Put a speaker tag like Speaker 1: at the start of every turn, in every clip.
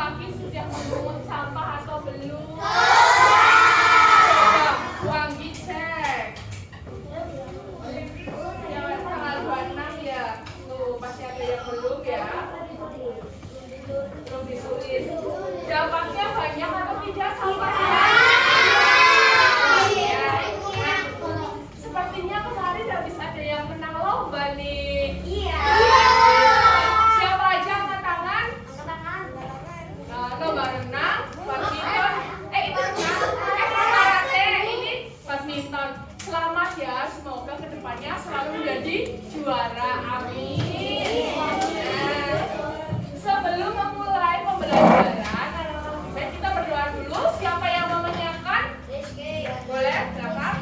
Speaker 1: pagi sudah memungut sampah atau belum? Coba Wanggi cek. Ya, tanggal 26 ya. Tuh, pasti ada yang belum ya. Belum ditulis. Dampaknya banyak atau tidak sampahnya? Iya. Nah, sepertinya kemarin habis ada yang menang lomba nih.
Speaker 2: Iya.
Speaker 1: Siapa aja angkat tangan? Nah, lomba renang, badminton. Itu renang. Karate. Ini badminton. Selamat ya, semoga kedepannya selalu menjadi juara. Amin. Nah, sebelum memulai pembelajaran, kita berdoa dulu. Siapa yang mau menyiapkan? Boleh, silakan.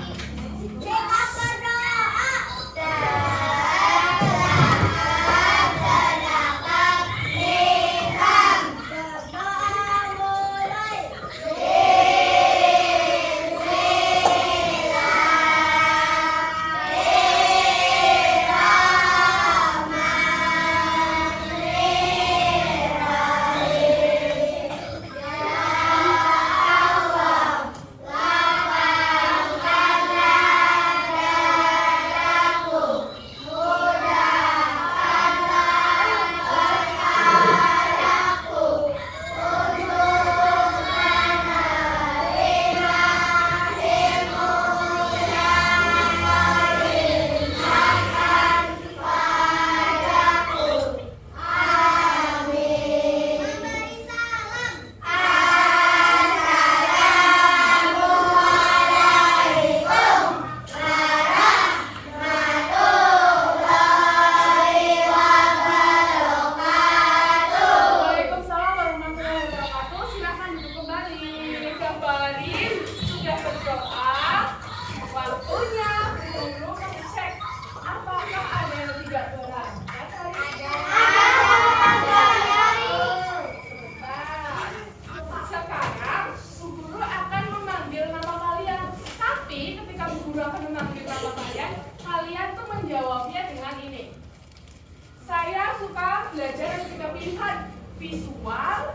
Speaker 1: Saya suka belajar ketika pilihan visual,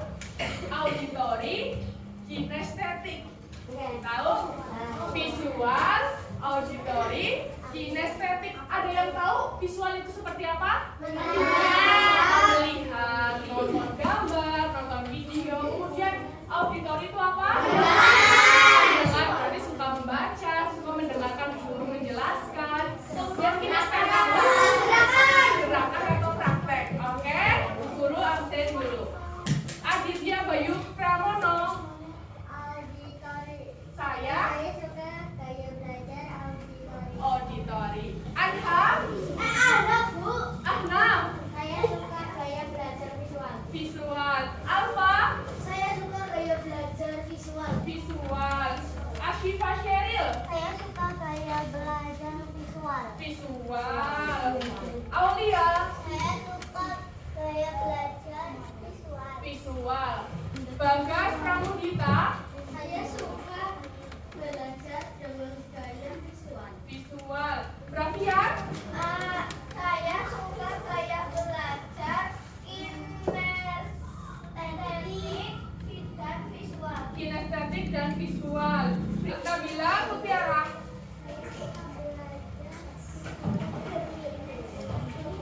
Speaker 1: auditori, kinestetik. Tahu? Visual, auditori, kinestetik. Ada yang tahu visual itu seperti apa? Melihat, nonton gambar, nonton video. Kemudian auditori itu apa? Mendengar, berarti suka membaca, suka mendengarkan guru menjelaskan. Kemudian kinestetik apa? Gerakan atau praktek. Oke? Guru absen dulu. Aditya Bayu Pramono. Saya
Speaker 2: suka gaya belajar auditori.
Speaker 1: auditori. Anham.
Speaker 2: Bu.
Speaker 1: Ahnam.
Speaker 2: Saya suka gaya belajar visual.
Speaker 1: Visual. Alfa.
Speaker 2: Saya suka gaya belajar visual.
Speaker 1: Visual. Ashifa Sheryl.
Speaker 2: Saya suka gaya belajar visual.
Speaker 1: Visual. Aulia.
Speaker 2: Saya suka gaya belajar visual.
Speaker 1: Visual. Bagas Pramudita.
Speaker 2: Saya suka belajar dengan gaya visual.
Speaker 1: Visual. Bravian.
Speaker 2: Saya suka gaya belajar kinestetik dan visual.
Speaker 1: Kinestetik dan visual. Nabila Mutiara.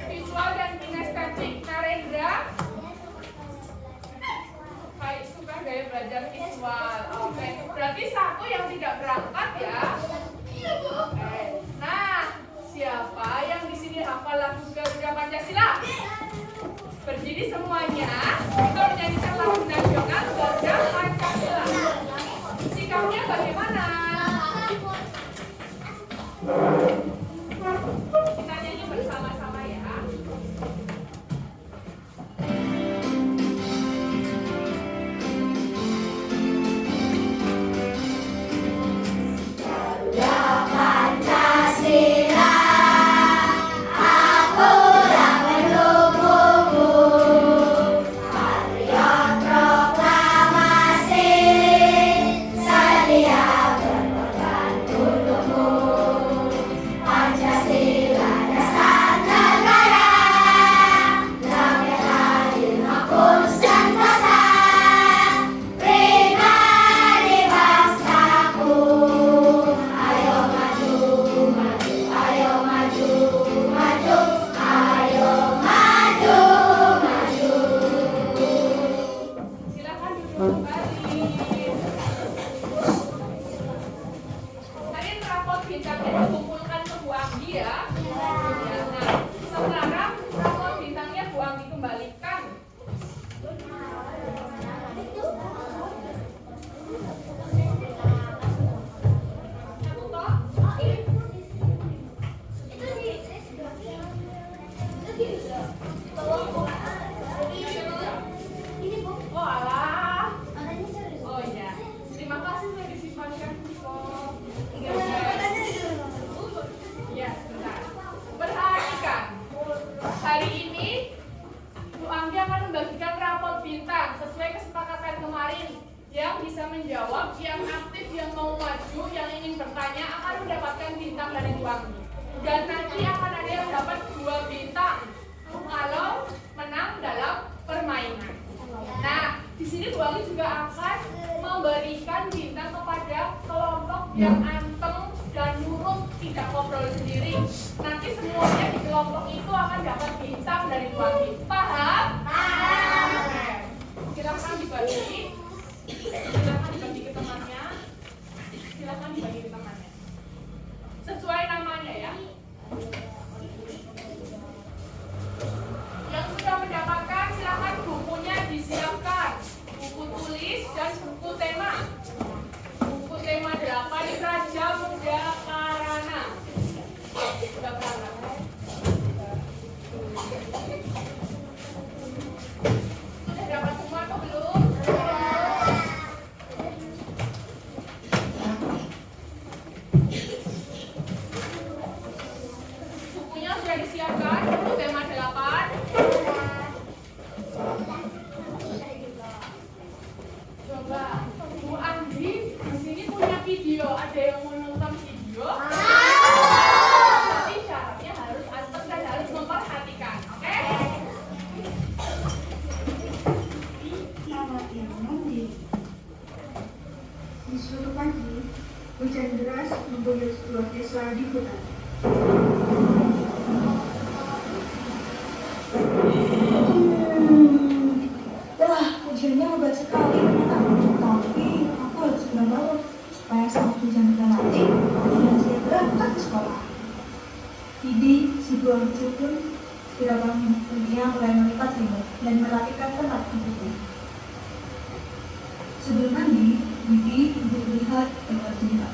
Speaker 1: Visual dan kinestetik. Narendra. Baik, suka gaya belajar visual. Oke, berarti satu yang tidak berangkat ya. Oke. Nah, siapa yang di sini hafal lagu Garuda Pancasila? Berdiri semuanya. Kita menyanyikan lagu nasional Garuda Pancasila. Sikapnya bagaimana? Kita nyanyi bersama-sama ya.
Speaker 2: Patriot
Speaker 1: Kalian rapot bintangnya dikumpulkan ke Bu Anggi ya. Ya, nah, sekarang rapot bintangnya Bu Anggi kembalikan. Oh alah. Oh iya. Terima kasih sudah disimpankan kok. Ya, sebentar. Perhatikan. Hari ini Bu Anggi akan membagikan rapot bintang sesuai kesepakatan kemarin. Yang bisa menjawab, yang aktif, yang mau maju, yang ingin bertanya akan mendapatkan bintang dari Bu Anggi. Dan nanti akan ada yang dapat 2 bintang kalau menang dalam permainan. Nah, di sini Bu Anggi juga akan memberikan bintang kepada kelompok yang anteng dan nurut, tidak ngobrol sendiri. Nanti semuanya di kelompok itu akan dapat bintang dari Bu Anggi. Paham? Paham. Silakan dibagi. Silakan dibagi ke temannya. Silakan dibagi ke temannya. Sesuai namanya ya. Yang sudah mendapatkan silakan bukunya disiapkan. Buku tulis dan buku tema. Buku tema 8 Raja Muda Karana. Sudah berangkat. Sudah dapat semua atau belum? Bukunya sudah disiapkan. Buku tema 8. Coba Bu Anggi di sini punya video. Ada yang mau nonton video? Tapi syaratnya harus anteng dan harus memperhatikan, oke?
Speaker 3: Selamat yang mandi. Di suatu pagi, hujan deras mengguyur sebuah desa di hutan. Wah, hujannya lebat sekali ternyata. Tapi aku harus segera bangun supaya saat hujan reda nanti aku sudah siap berangkat ke sekolah. Bibi, si buang kecil pun segera bangun. Dia mulai melipat selimut dan merapikan tempat tidurnya. Sebelum mandi, Bibi duduk melihat keluar jendela.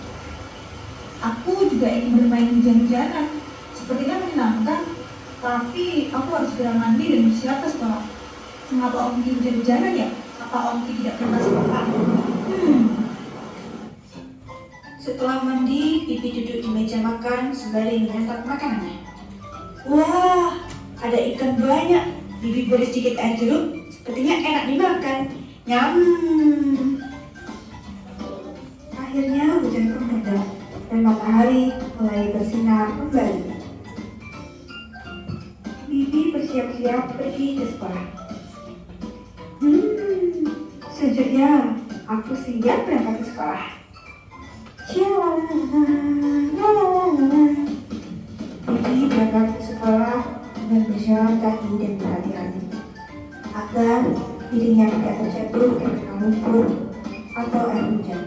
Speaker 3: Aku juga ingin bermain hujan-hujanan. Sepertinya menyenangkan. Tapi aku harus segera mandi dan bersiap ke sekolah. Mengapa Om Ki hujan-hujanan ya? Apa Om Ki tidak pernah sekolah? Setelah mandi, Bibi duduk di meja makan sembari menyantap makanannya. Wah, ada ikan banyak. Bibi beri sedikit air jeruk. Sepertinya enak dimakan. Nyam. Akhirnya hujan pun reda dan matahari mulai bersinar kembali. Bibi bersiap-siap pergi ke sekolah. Sejujurnya aku siap berangkat ke sekolah. Bibi berangkat ke sekolah dengan berjalan kaki dan berhati-hati agar dirinya tidak terjatuh ke dalam lumpur atau air hujan.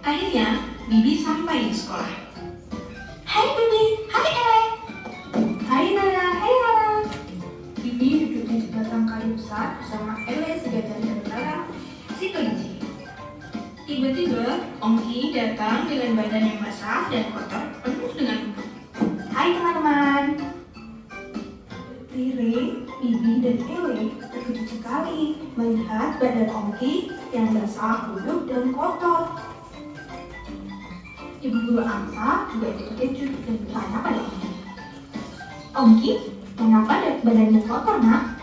Speaker 3: Akhirnya, Bibi sampai di sekolah. Hai Bibi, hai Ele. Hai Nana, hai Nana. Bibi duduk di sebatang kayu besar bersama Ele si gajah dan Nana si kelinci. Tiba-tiba, Om Ki datang dengan badan yang basah dan kotor penuh dengan debu. Hai teman-teman. Riri, Bibi, dan Ele terkejut sekali melihat badan Om Ki yang basah, busuk, dan kotor. Ibu guru Angsa juga ikut terkejut dan bertanya pada Om Ki. Om Ki, mengapa badanmu kotor, nak?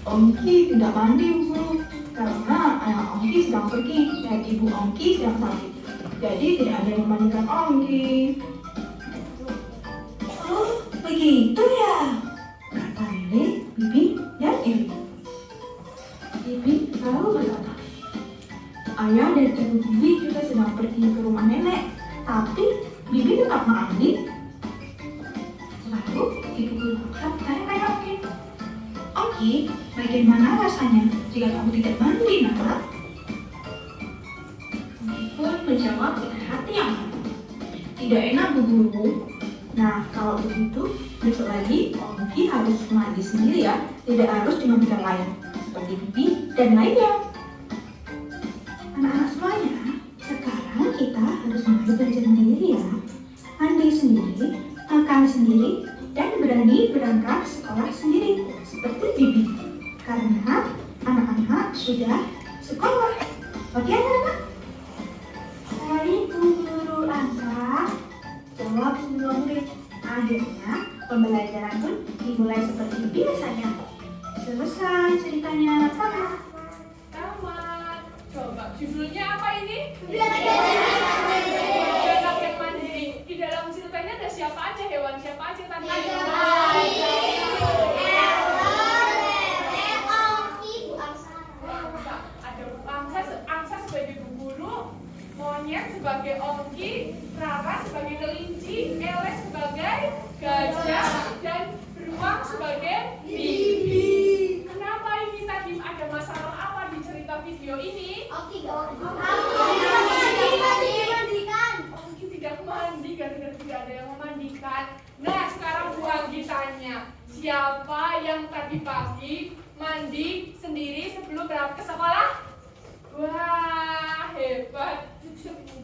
Speaker 3: Om Ki tidak mandi, Bu, karena ayah Om Ki sedang pergi dan ibu Om Ki sedang sakit. Jadi tidak ada yang memandikan Om Ki. Oh, begitu ya? Kata Riri, Bibi, dan Eli. Bibi lalu berkata, ayah dan ibu Bibi juga sedang pergi ke rumah nenek. Tapi Bibi tetap mandi. Lalu ibu guru Angsa bertanya pada Om Ki, bagaimana rasanya jika kamu tidak mandi, nak? Ongki pun menjawab dengan hati yang malu. Tidak enak, Bu Guru. Nah, kalau begitu, besok lagi Ongki harus mandi sendiri ya. Tidak harus dimandikan lain, seperti pipi dan lainnya. Anak-anak semuanya, sekarang kita harus mulai belajar mandiri ya. Mandi sendiri, makan sendiri, dan berani berangkat sekolah sendiri, seperti Bibi. Karena anak-anak sudah sekolah. Oke anak-anak? Baik, Bu Guru Angka. Jawab semua murid. Akhirnya pembelajaran pun dimulai seperti biasanya. Selesai ceritanya. Tamat.
Speaker 1: Tamat. Coba judulnya apa ini?
Speaker 2: Belajar mandiri.
Speaker 1: Anak yang mandiri. Di dalam ceritanya ada siapa aja, hewan siapa aja tadi? Ada Bu Angsa sebagai Bu Guru, Monyet sebagai Ongki, Rara sebagai kelinci, Ele sebagai gajah, dan Beruang sebagai Bibi. Kenapa ini tadi ada masalah apa di cerita video ini? Ongki tidak mandi karena tidak ada yang memandikan. Nah, sekarang Bu Anggi tanya, siapa yang tadi pagi mandi sendiri sebelum berangkat ke sekolah? Wah, hebat.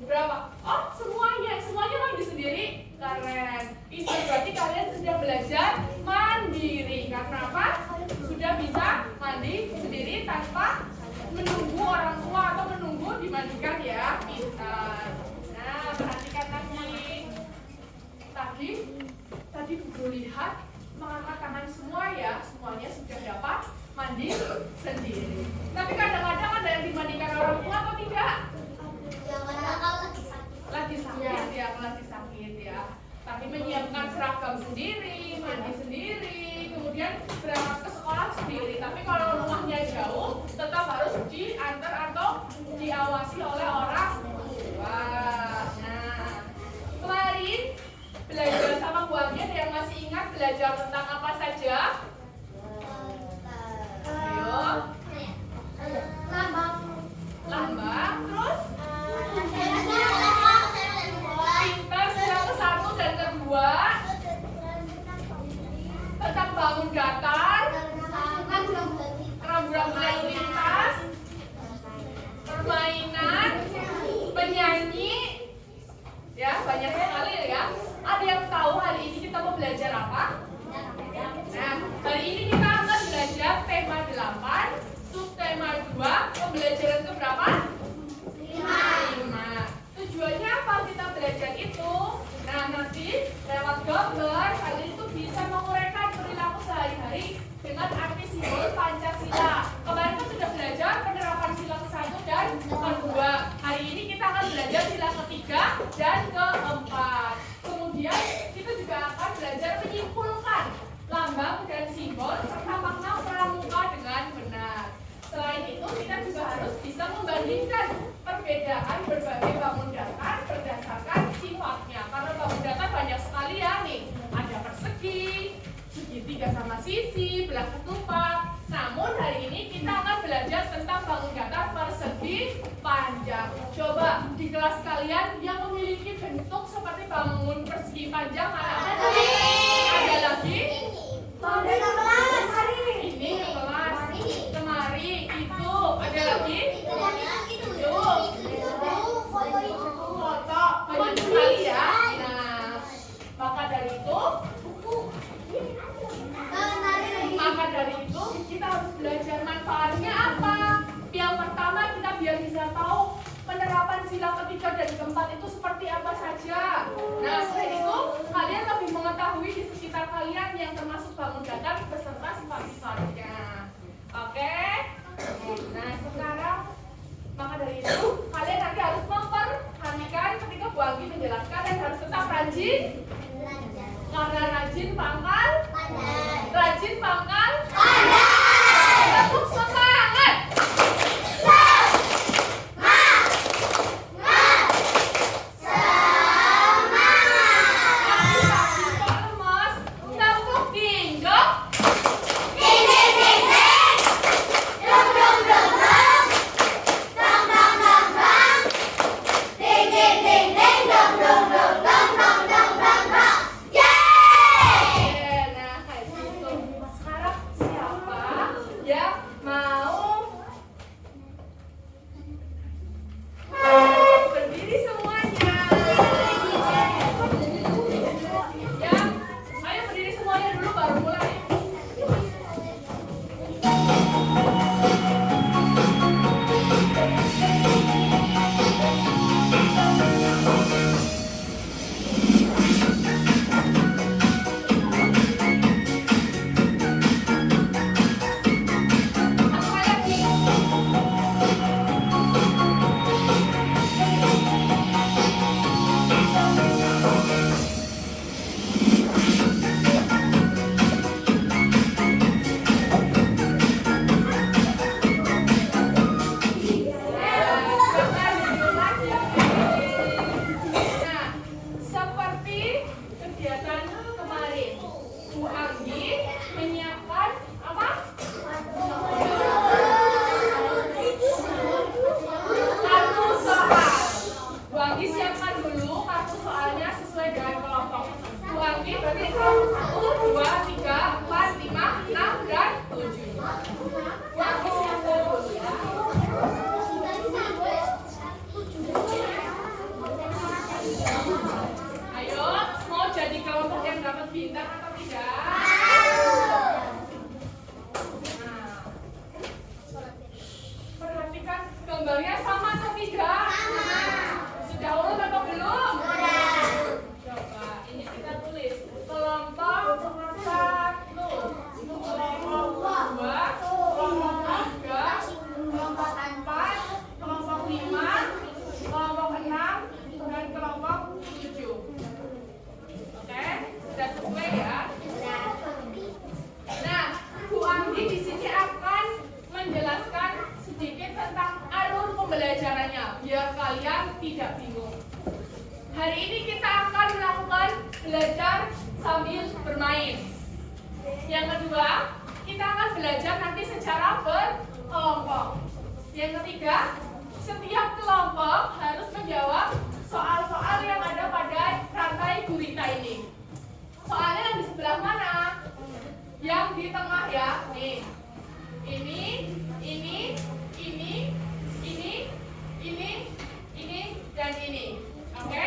Speaker 1: Berapa? Oh, semuanya mandi sendiri. Keren. Itu berarti kalian sudah belajar mandiri. Karena apa? Sudah bisa mandi sendiri tanpa menunggu orang tua atau menunggu dimandikan ya. Pintar. Nah, perhatikan lagi. Tadi Bu Guru lihat mengangkat tangan semua ya. Semuanya sudah dapat mandi sendiri. Tapi kadang-kadang ada yang dimandikan orang tua atau tidak? Lagi sakit ya. Tapi menyiapkan seragam sendiri, mandi sendiri, kemudian berangkat ke sekolah sendiri. Tapi kalau rumahnya jauh, tetap harus diantar atau diawasi oleh orang tua. Nah, kemarin belajar sama Bu Anggi, ada yang masih ingat belajar tentang apa saja? Ayo. Lambang, terus? Pintar yang ke-1 dan ke-2 tentang bangun datar, rambu-rambu lalu lintas, permainan, penyanyi, ya banyak sekali ya. Ada yang tahu hari ini kita mau belajar apa? Nah, hari ini kita akan belajar tema 8, subtema 2, pembelajaran ke berapa? 5. Tujuannya apa kita belajar itu? Nah, nanti lewat gambar kalian itu bisa menguraikan perilaku sehari-hari dengan arti simbol Pancasila. Kemarin kan sudah belajar penerapan sila ke-1 dan ke-2. Hari ini kita akan belajar sila ke-3 dan ke-4. Kemudian kita juga akan belajar menyimpulkan lambang dan simbol serta makna pramuka dengan benar. Selain itu, kita juga harus bisa membandingkan perbedaan berbagai bangun datar berdasarkan sifatnya. Karena bangun datar banyak sekali ya nih. Ada persegi, segitiga sama sisi, belah ketupat. Namun hari ini kita akan belajar tentang bangun datar persegi panjang. Coba di kelas kalian yang memiliki bentuk seperti bangun persegi panjang mana? Ada lagi? Ini ke kelas. Kemari itu ada lagi? Foto banyak sekali ya. Nah, maka dari itu kita harus belajar manfaatnya apa. Yang pertama kita biar bisa tahu penerapan sila ke-3 dan ke-4 itu seperti apa saja. Nah, selain itu kalian lebih mengetahui di sekitar kalian yang termasuk bangun datar beserta sifat-sifatnya. Oke? Nah, sekarang maka dari itu kalian nanti harus memperhatikan ketika Bu Anggi menjelaskan dan harus tetap rajin. Karena rajin pangkal Tepuk semangat. Tepuk dingdong. Gambarnya sama atau tidak? Sudah urut atau belum? Coba, ini kita tulis kelompok 1, kelompok 2, kelompok 3, kelompok 4, kelompok 5, kelompok 6, dan kelompok 7. Oke, sudah sesuai ya? Nah, Bu Anggi di sini akan menjelaskan sedikit tentang alur pembelajarannya biar kalian tidak bingung. Hari ini kita akan melakukan belajar sambil bermain. Yang kedua, kita akan belajar nanti secara berkelompok. Yang ketiga, setiap kelompok harus menjawab soal-soal yang ada pada rantai gurita ini. Soalnya yang di sebelah mana? Yang di tengah ya. Nih. Ini, dan ini. Oke?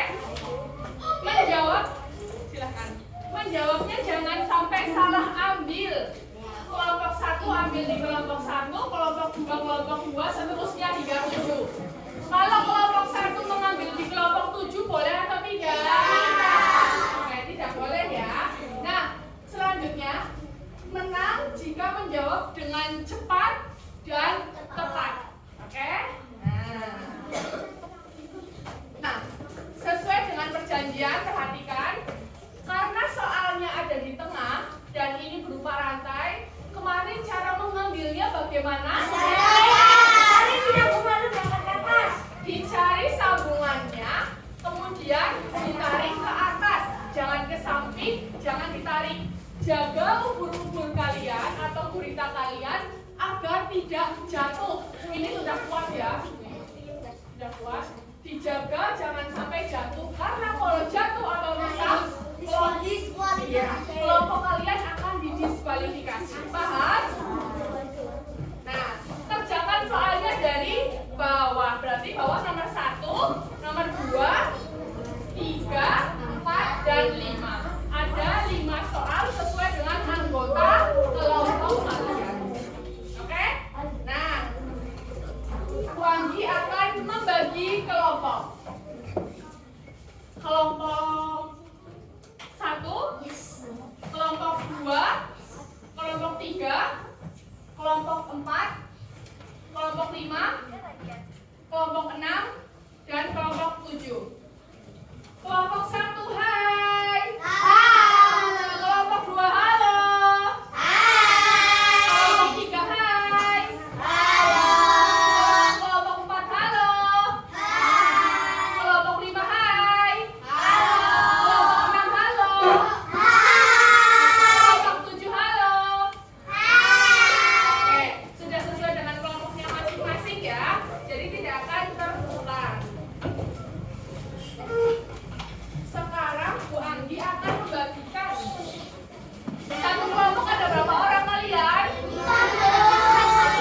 Speaker 1: Menjawab, silahkan. Menjawabnya jangan sampai salah ambil. Kelompok 1 ambil di kelompok 1, kelompok 2 kelompok 2, seterusnya hingga 7. Kalau kelompok 1 mengambil di kelompok 7 boleh atau tidak? Oke, tidak boleh ya. Nah, selanjutnya menang jika menjawab dengan cepat dan tepat. Oke? Nah, sesuai dengan perjanjian, perhatikan. Karena soalnya ada di tengah dan ini berupa rantai, kemarin cara mengambilnya bagaimana? Dicari sambungannya, kemudian ditarik ke atas, jangan ke samping, jangan ditarik. Jaga ubur-ubur kalian atau gurita kalian agar tidak jatuh. Ini sudah kuat ya, sudah kuat. Dijaga jangan sampai jatuh, karena kalau jatuh atau rusak, kelompok kalian akan didiskualifikasi. Paham? Nah, kerjakan soalnya dari bawah. Berarti bawah nomor 1, nomor 2, 3, 4, dan 5. Ada 5 soal sesuai dengan anggota kelompok kalian. Oke? Nah, Bu Anggi akan membagi kelompok. Kelompok 1, kelompok 2, kelompok 3, kelompok 4, kelompok 5, kelompok 6, dan kelompok 7. Kelompok 1, hai. Kelompok 2, halo. Kelompok 3, hai. Kelompok 4, halo. Kelompok 5, hai. Kelompok 6, halo. Kelompok 7, halo. Oke, sudah sesuai dengan kelompoknya masing-masing ya. Jadi tidak akan terulang. Sekarang Bu Anggi akan membagikan. Satu kelompok ada berapa orang kalian?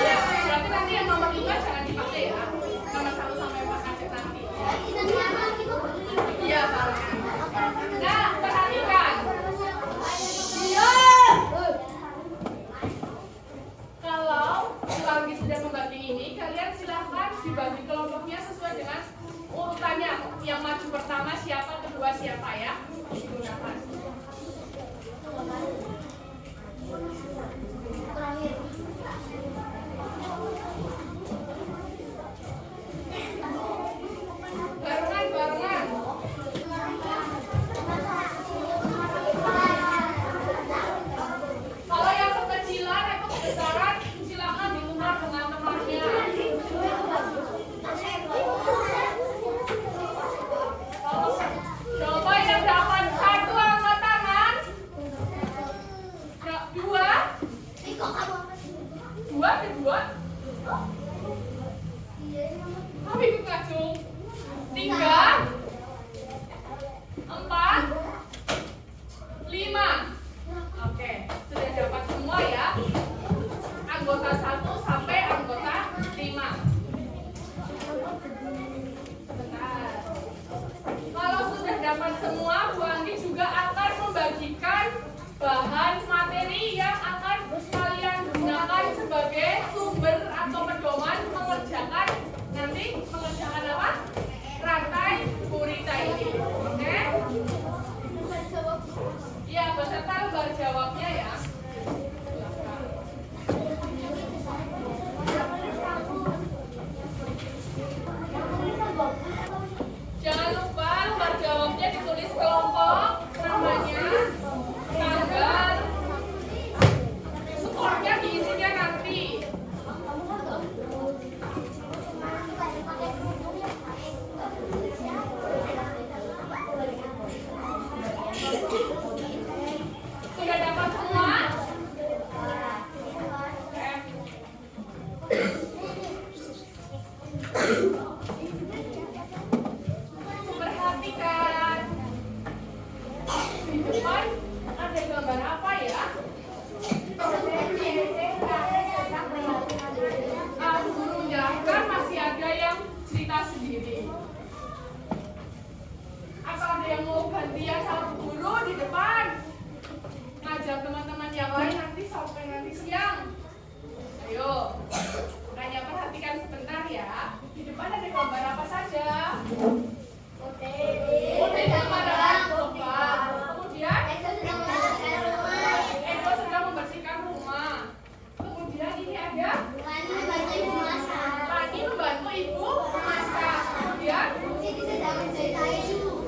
Speaker 1: Ya, berarti nanti yang nomor 5 jangan dipakai ya. Nomor 1 sampai 4 aja nanti. Iya, Pak. Nah, perhatikan. Kalau Bu Anggi sudah membagi ini, kalian silahkan dibagi kelompoknya sesuai dengan urutannya. Yang maju pertama siapa, kedua siapa ya. Digunakan. Barengan. Kalau yang kekecilan atau kebesaran, silakan ditukar dengan temannya. Coba yang dapat 1 angkat tangan. 2 kedua. Kamu ikut ngacung. 3, 4, 5. Oke, sudah dapat semua ya. Anggota 1 sampai anggota 5. Sebentar. Kalau sudah dapat semua, Bu Anggi juga akan membagikan bahan materi yang akan kalian gunakan sebagai sumber atau pedoman mengerjakan nanti nanti mengerjakan apa? Rantai gurita ini. Oke? Iya, beserta lembar jawabnya ya. Jangan lupa lembar jawabnya ditulis kelompok, namanya, tanggal, skornya diisinya nanti. Sudah dapat semua? Perhatikan. Di depan ada gambar apa ya? Gurunya kan masih ada yang cerita sendiri. Atau ada yang mau gantian sama guru di depan? Ngajak teman-teman yang lain nanti sampai nanti siang. Ayo, makanya perhatikan sebentar ya. Di depan ada gambar apa saja? Oke, gambaran lomba. Kemudian Eko sedang membersihkan rumah. Kemudian ini ada Lani membantu ibu memasak. Kemudian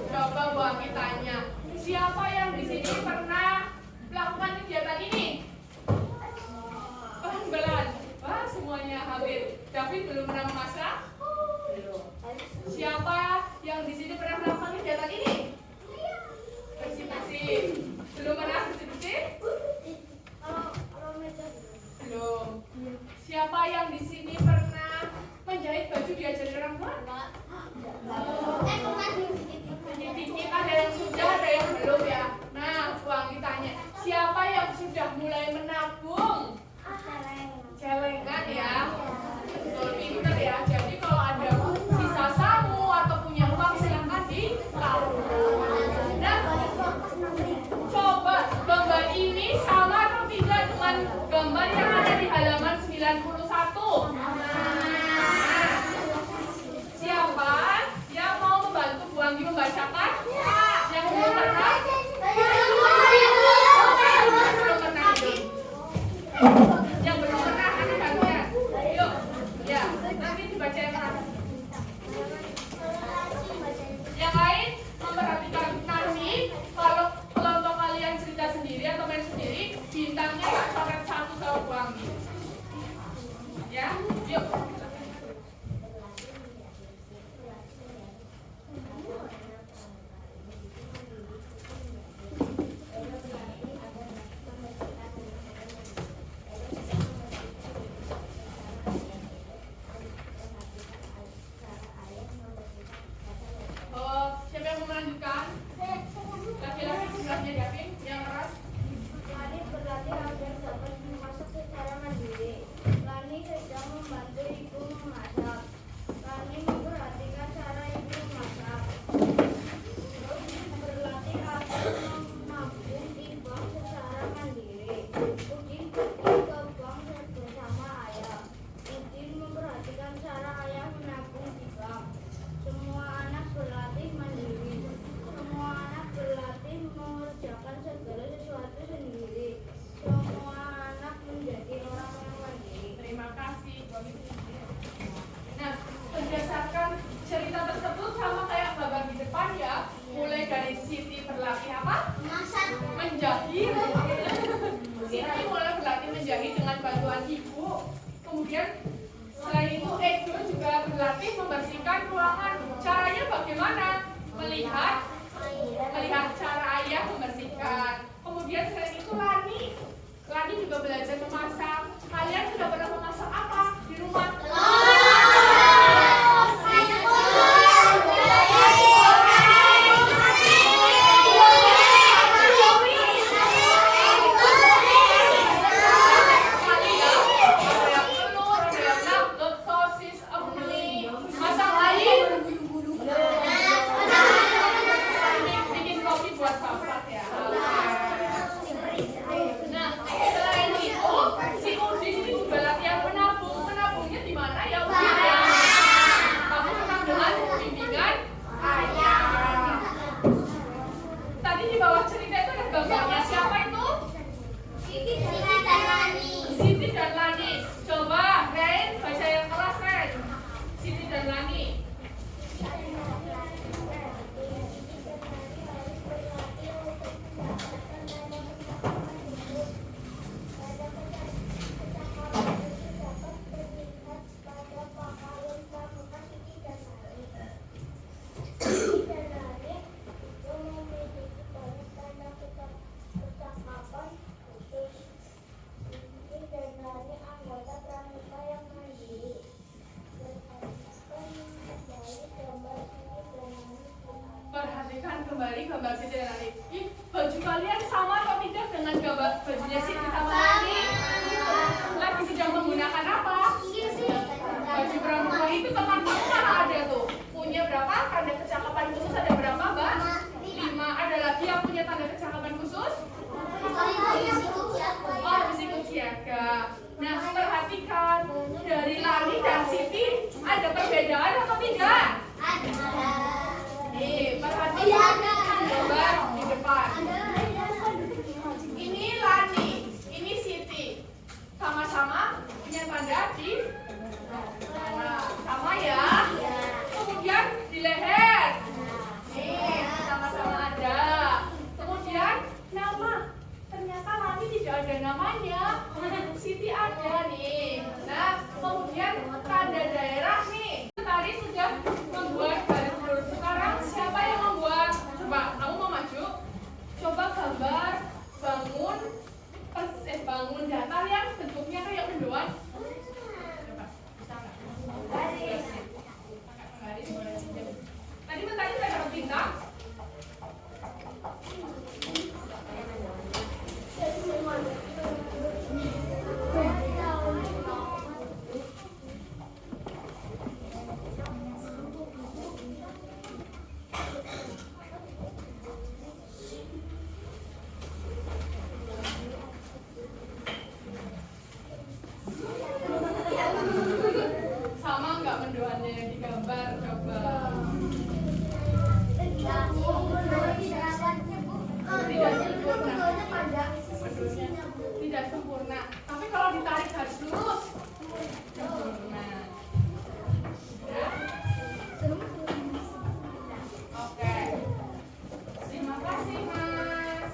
Speaker 1: coba Wangi tanya, siapa yang di sini pernah melakukan kegiatan ini? Pelan-pelan. Wah, semuanya hampir. David belum pernah memasak? Belum. Siapa yang di sini pernah melakukan kegiatan ini? Bersih-bersih. Belum pernah bersih-bersih? Belum. Siapa yang di sini pernah menjahit baju diajarin orang tua? Dikit-dikit, ada yang sudah, ada yang belum ya. Nah, Wangi tanya, siapa yang sudah mulai menabung? Celengan ya. Betul, pinter ya. Jadi kalau ada sisa samu atau punya uang silahkan ditabung. Nah, coba gambar ini sama atau tidak dengan gambar yang ada di halaman 91? Siapa yang mau membantu Bu Anggi membacakan? Yang belum pernah? Belum pernah itu. Yang belum pernah ada gantian. Yuk, ya, nanti dibaca yang terakhir. Yang lain memperhatikan nanti kalau kelompok kalian cerita sendiri atau main sendiri, bintangnya tak coret satu sama Bu Anggi. Ya, yuk. Siapa yang mau melanjutkan? Laki-laki sebelahnya Davin, yang keras.
Speaker 2: Lani berlatih agar dapat memasak secara mandiri. Lani sedang membantu ibu memasak. Lani memperhatikan cara ibu memasak. Terus berlatih agar menabung di bank secara mandiri. Udin pergi ke bank bersama ayah. Udin memperhatikan cara ayah menabung di bank. Semua anak berlatih mandiri. Semua anak berlatih mengerjakan segala sesuatu sendiri. Semua anak menjadi orang yang mandiri.
Speaker 1: Terima kasih. Nah, berdasarkan cerita tersebut sama kayak babak di depan ya. Mulai dari Siti berlatih apa? Menjahit. Siti mulai berlatih menjahit dengan bantuan ibu. Kemudian selain itu Edo juga berlatih membersihkan ruangan. Caranya bagaimana? Melihat cara ayah membersihkan. Kemudian selain itu Lani juga belajar memasak. Kalian sudah pernah memasak apa di rumah? baju pramuka itu teman kamu mana ada tuh? Punya berapa? Tanda kecakapan khusus ada berapa, Mbak? 5. Ada lagi yang punya tanda kecakapan khusus? Oh, harus ikut siaga. Nah, perhatikan dari Lani dan Siti ada perbedaan atau tidak? Nih, perhatikan gambar di depan. Ini Lani, ini Siti. Sama-sama punya tanda di sama ya. Kemudian di leher. Nih, sama-sama ada. Kemudian nama. Ternyata Lani tidak ada namanya. Siti ada nih. Nah, kemudian tanda daerah nih. Tadi sudah membuat garis lurus. Sekarang siapa yang membuat? Coba, kamu mau maju? Coba gambar bangun datar yang bentuknya kayak mendoan. Coba, bisa nggak? Tadi mentari saya dapat bintang. Sama nggak mendoannya yang digambar? Coba. Tidak sempurna. Tapi kalau ditarik garis lurus sempurna. Ya? Oke. Terima kasih, Mas.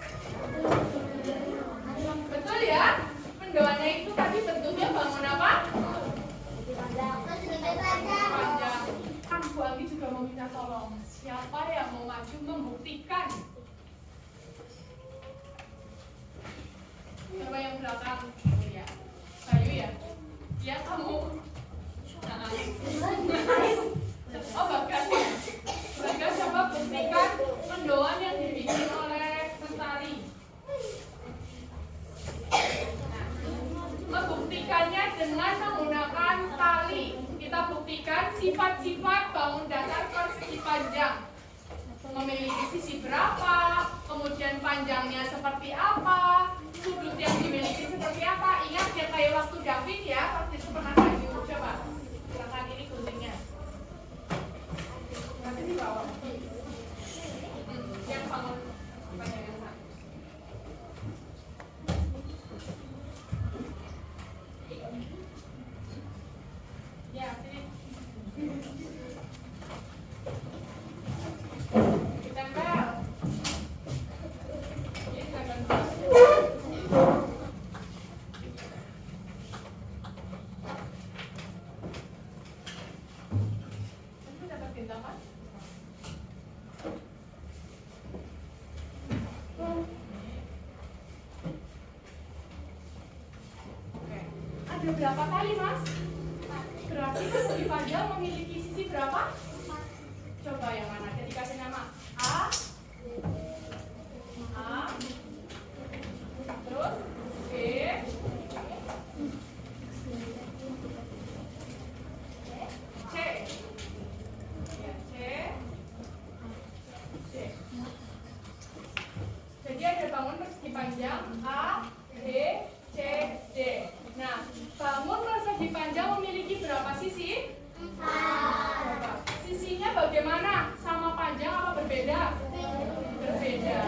Speaker 1: Betul ya? Mendoannya itu tadi bentuknya bangun apa? Panjang. Bu Anggi juga meminta tolong. Siapa yang mau maju membuktikan? Coba yang belakang. Ya. Bayu ya? Ya kamu. Nah, oh Bagas ya? Bagas coba buktikan mendoan yang dibikin oleh Mentari. Nah, membuktikannya dengan menggunakan tali. Kita buktikan sifat-sifat bangun datar persegi panjang. Memiliki sisi berapa, kemudian panjangnya seperti apa, sudut yang dimiliki seperti apa. Ingat ya kayak waktu David ya, waktu itu pernah maju. Coba, silakan ini guntingnya. Nanti di bawah. Yang bangun panjangnya sana. Ya, sini. Ditempel. Ini tempel. Itu dapat bintang kan? Oke. Ada berapa kali, Mas? Berarti persegi panjang memiliki sisi berapa? Coba yang mana? Jadi kasih nama A, terus B, C, ya, C, C. Jadi ada bangun persegi panjang A, B, C, D. Nah, bangun persegi panjang memiliki berapa sisi? 4. Sisinya bagaimana? Sama panjang apa berbeda? Berbeda.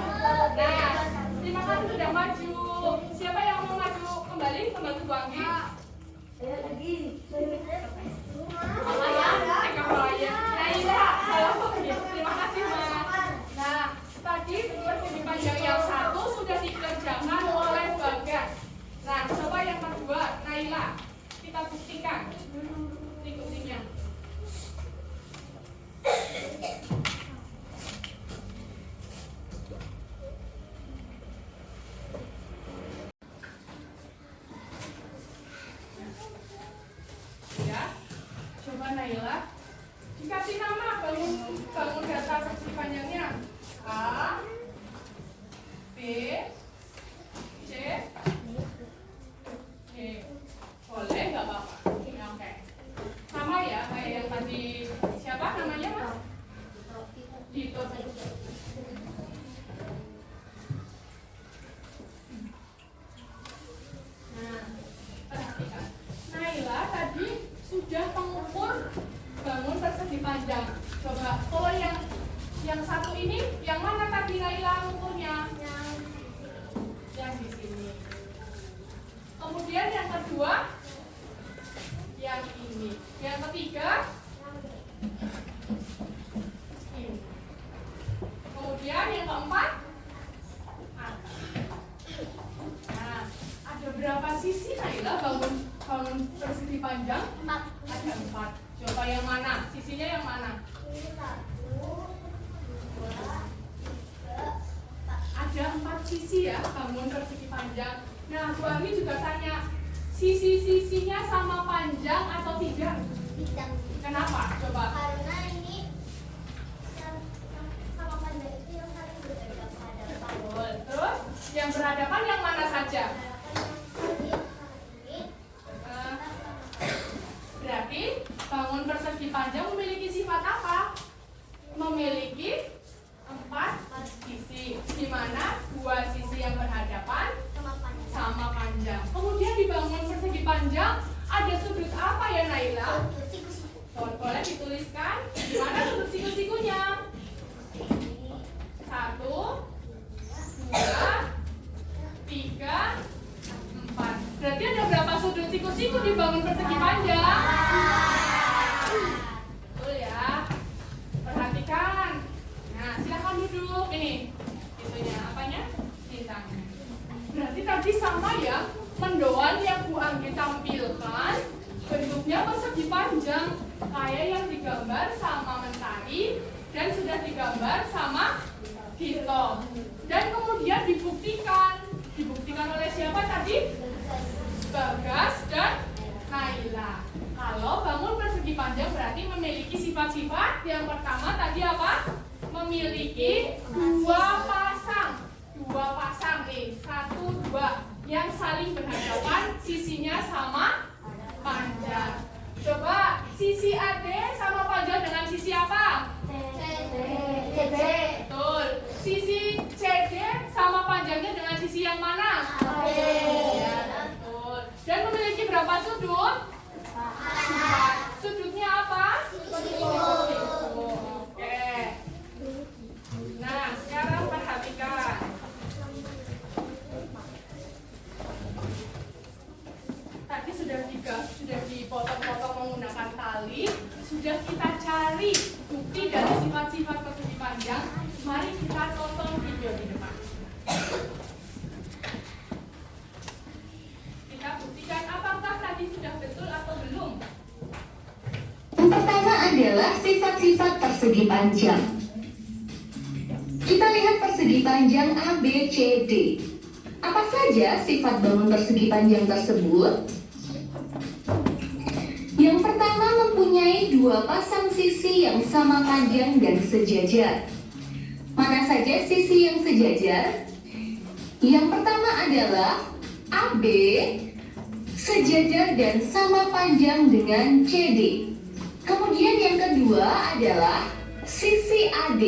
Speaker 1: Nah, terima kasih sudah maju. Siapa yang mau maju kembali membantu Bu Anggi? Mama ya? Kepala ya. Nah, iya. Terima kasih, Mas. Nah, tadi persegi panjang yang satu sudah dikerjakan oleh Bagas. Nah, coba yang kedua, Naila. Kita buktikan. Ikutinnya. Ya, coba Naila. Dikasih nama bangun datar persegi panjangnya. A, B, C, D. Boleh nggak Bapak? Oke. Sama panjang. Coba, kalau yang satu ini, yang mana tadi Naila ukurnya? Yang di sini. Kemudian yang kedua, yang ini. Yang ketiga, ini. Kemudian yang keempat, nah, ada berapa sisi Naila bangun persegi panjang?
Speaker 2: 4.
Speaker 1: Ada 4. Coba yang mana? Sisinya yang mana?
Speaker 2: Ini 1, 2, 3, 4.
Speaker 1: Ada 4 sisi ya bangun persegi panjang. Nah, Bu Ami juga tanya, sisi-sisinya sama panjang atau tidak?
Speaker 2: Tidak.
Speaker 1: Kenapa? Coba.
Speaker 2: Karena ini sama panjang itu yang saling berhadapan.
Speaker 1: Betul. Terus yang berhadapan yang mana saja? Berarti bangun persegi panjang memiliki sifat apa? Memiliki 4 sisi, di mana 2 sisi yang berhadapan sama panjang. Kemudian di bangun persegi panjang ada sudut apa ya Naila? Boleh dituliskan di mana sudut siku-sikunya? 1, 2, 3, 4. Berarti ada berapa sudut siku-siku di bangun persegi panjang? Betul ya. Perhatikan. Nah, silakan duduk. Ini itunya apanya? Bintangnya. Berarti tadi sama ya, mendoan yang Bu Anggi tampilkan bentuknya persegi panjang kayak yang digambar sama Mentari dan sudah digambar sama Dito. Dan kemudian dibuktikan oleh siapa tadi? Bagas dan Naila. Kalau bangun persegi panjang berarti memiliki sifat-sifat. Yang pertama tadi apa? Memiliki 2 pasang nih, 1, 2 yang saling berhadapan, sisinya sama panjang. Coba sisi AD sama panjang dengan sisi apa?
Speaker 2: CD.
Speaker 1: Betul. Sisi CD sama panjangnya dengan sisi yang mana? Ya, betul. Dan memiliki berapa sudut? 4. Sudutnya apa? Oke. Nah, sekarang perhatikan. Tadi sudah dipotong-potong menggunakan tali, sudah kita cari bukti dari sifat-sifat persegi panjang. Mari kita tonton video di depan. Kita buktikan apakah tadi sudah betul atau belum.
Speaker 4: Yang pertama adalah sifat-sifat persegi panjang. Kita lihat persegi panjang A, B, C, D. Apa saja sifat bangun persegi panjang tersebut? Yang pertama mempunyai 2 pasang sisi yang sama panjang dan sejajar. Mana saja sisi yang sejajar? Yang pertama adalah AB, sejajar dan sama panjang dengan CD. Kemudian yang kedua adalah sisi AD,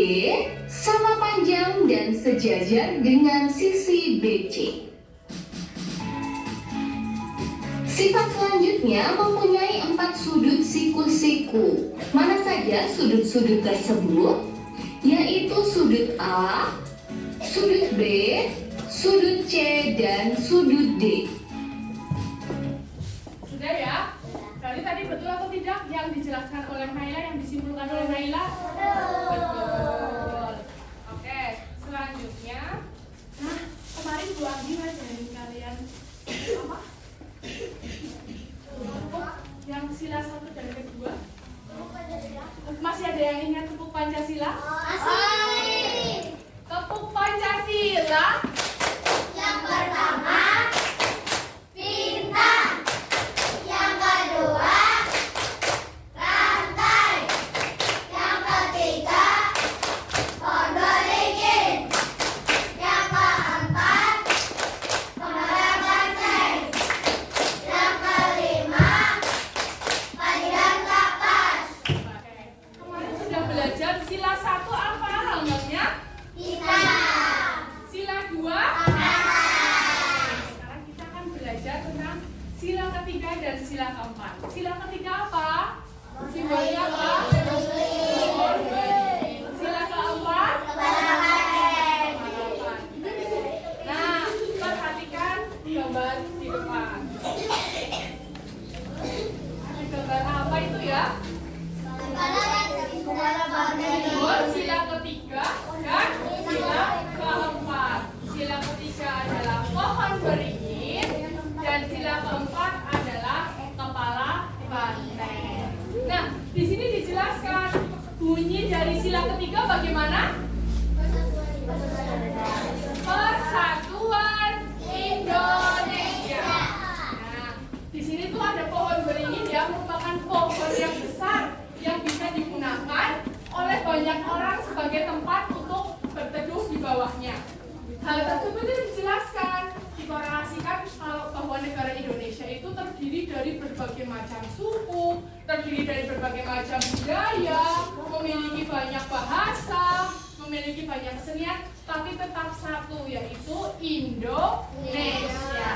Speaker 4: sama panjang dan sejajar dengan sisi BC. Sifat selanjutnya mempunyai 4 sudut siku-siku. Mana saja sudut-sudut tersebut? Yaitu sudut A, sudut B, sudut C, dan sudut D.
Speaker 1: Sudah ya? Berarti tadi betul atau tidak yang dijelaskan oleh Naila, yang disimpulkan oleh Naila? Betul. Oke, selanjutnya. Nah, kemarin Bu Anggi ngajarin kalian apa? Yang sila 1 dan kedua. Masih ada yang ingat tepuk Pancasila? Tepuk Pancasila.
Speaker 2: Yang pertama, bintang. Yang kedua, rantai. Yang ketiga, pondolikin. Yang keempat, menara banteng. Yang kelima, panjang kapas.
Speaker 1: Oke. Kemarin sudah belajar sila 1 apa alamatnya?
Speaker 2: Bintang.
Speaker 1: Sila 2 bagaimana? Persatuan Indonesia. Nah, di sini tuh ada pohon beringin ya, merupakan pohon yang besar yang bisa digunakan oleh banyak orang sebagai tempat untuk berteduh di bawahnya. Hal tersebut dijelaskan, dikorelasikan kalau bahwa negara Indonesia itu terdiri dari berbagai macam suku, terdiri dari berbagai macam budaya, memiliki banyak bahasa, memiliki banyak kesenian, tapi tetap satu, yaitu Indonesia.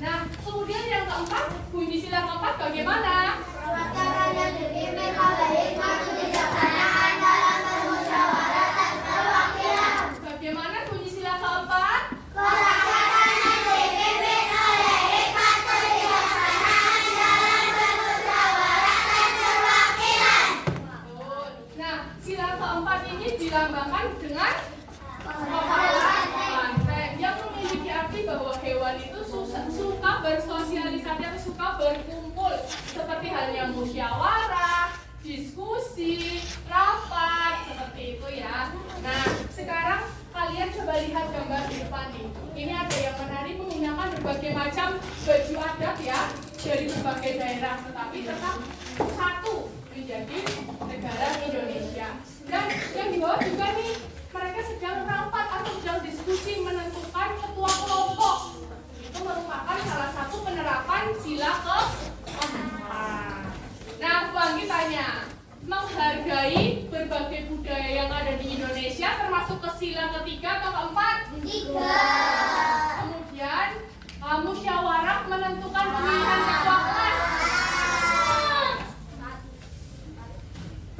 Speaker 1: Nah, kemudian yang keempat, bunyi sila keempat bagaimana?
Speaker 2: Perwakilan dipimpin oleh hikmat kebijaksanaan dalam permusyawaratan perwakilan.
Speaker 1: Bagaimana bunyi sila keempat?
Speaker 2: Perwakilan dipimpin oleh hikmat kebijaksanaan dalam permusyawaratan perwakilan.
Speaker 1: Nah, sila keempat ini dilambangkan dengan kepala banteng yang memiliki arti bahwa hewan itu suka bersosialisasi atau suka berkumpul, seperti halnya musyawarah, diskusi, rapat, seperti itu ya. Nah, sekarang kalian coba lihat gambar di depan nih. Ini ada yang menarik menggunakan berbagai macam baju adat ya dari berbagai daerah, tetapi tetap satu menjadi negara Indonesia. Dan yang di bawah juga nih, mereka sedang rapat atau sedang diskusi menentukan ketua kelompok. Itu merupakan salah satu penerapan sila keempat. Nah, Bu Anggi tanya, menghargai berbagai budaya yang ada di Indonesia termasuk ke sila ketiga atau keempat?
Speaker 2: Tiga.
Speaker 1: Kemudian musyawarah menentukan pemilihan ketua kelas.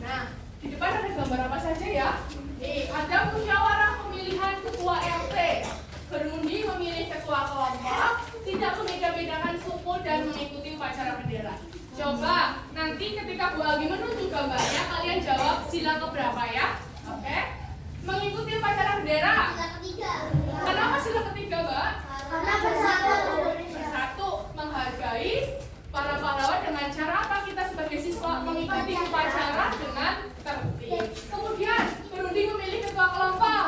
Speaker 1: Nah, di depan ada gambar apa saja ya? Ada musyawarah pemilihan ketua RT, berundi memilih ketua kelompok, tidak membeda-bedakan suku dan mengikuti upacara bendera. Coba nanti ketika Bu Agi menunjuk gambarnya, kalian jawab sila keberapa ya? Oke? Mengikuti upacara bendera.
Speaker 2: Sila ketiga.
Speaker 1: Kenapa sila ketiga, Mbak?
Speaker 2: Karena bersatu.
Speaker 1: Bersatu, menghargai para pahlawan dengan cara apa? Kita sebagai siswa mengikuti upacara dengan tertib. Kemudian berundi memilih ketua kelompok.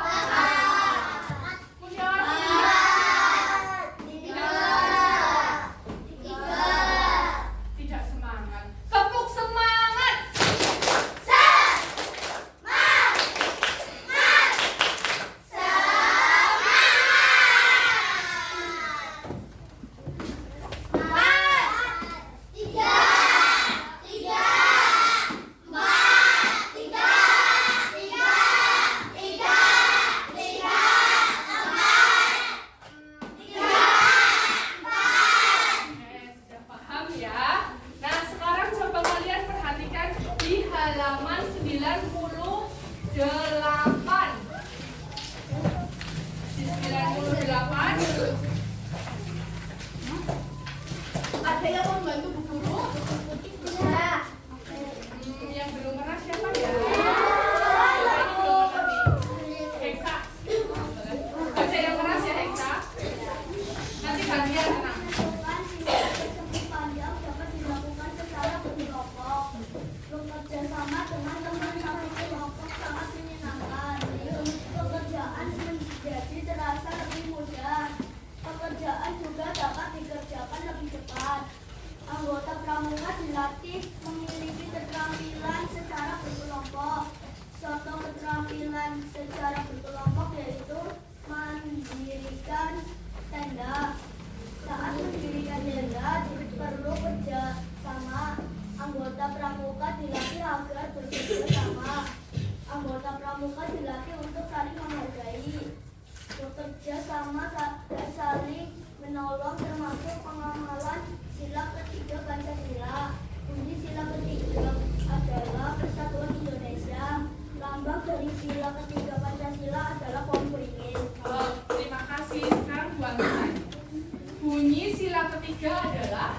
Speaker 1: Musyawarah. Tidak semangat. Tepuk semangat. Sudah paham ya? Nah, sekarang coba kalian perhatikan di halaman 98. Di 98 ada yang mau membantu Bu Guru? Yang belum pernah siapa ya? Ini belum pernah nih. Heksa. Baca yang keras ya, Heksa. Nanti gantian tenang.
Speaker 2: Melakukan sila tersebut panjang dapat dilakukan secara berkelompok. Bekerja sama dengan teman satu kelompok sangat menyenangkan. Pekerjaan menjadi terasa lebih mudah. Pekerjaan juga dapat dikerjakan lebih cepat. Anggota pramuka dilatih memiliki keterampilan secara berkelompok. Contoh keterampilan secara berkelompok yaitu mendirikan tenda. Saat mendirikan tenda perlu kerja sama. Anggota pramuka dilatih agar bekerja sama. Anggota pramuka dilatih untuk saling menghargai, bekerja sama dan saling menolong, termasuk pengamalan sila ketiga Pancasila. Bunyi sila ketiga adalah Persatuan Indonesia. Lambang dari sila ketiga Pancasila adalah pohon beringin.
Speaker 1: Oh, terima kasih. Sekarang Bu Anggi. Bunyi sila ketiga adalah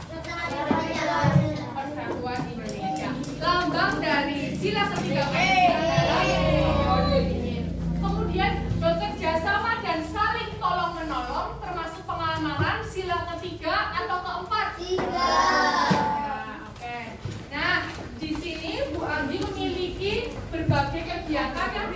Speaker 1: Persatuan Indonesia. Lambang dari sila ketiga adalah pohon beringin. Kemudian bekerja sama dan saling tolong menolong, termasuk pengamalan sila ketiga atau keempat.
Speaker 2: Tiga.
Speaker 1: Nah, oke. Nah, di sini Bu Anggi memiliki berbagai kegiatan yang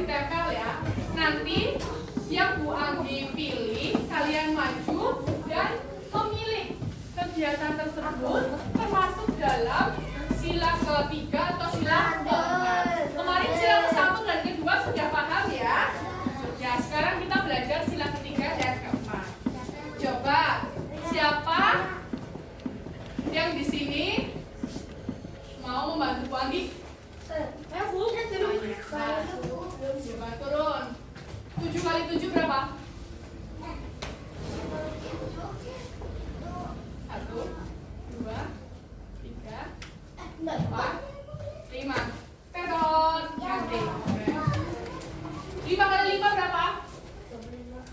Speaker 1: tersebut termasuk dalam sila ketiga atau sila keempat. Kemarin sila ke-1 dan ke-2 sudah paham ya? Sudah. Sekarang kita belajar sila ketiga dan keempat. Coba siapa yang di sini mau membantu Bu Anggi? Coba turun. 7 kali 7 berapa? 1, 2, 3, 4, 5. Terus ganti. 5 kali 5 berapa?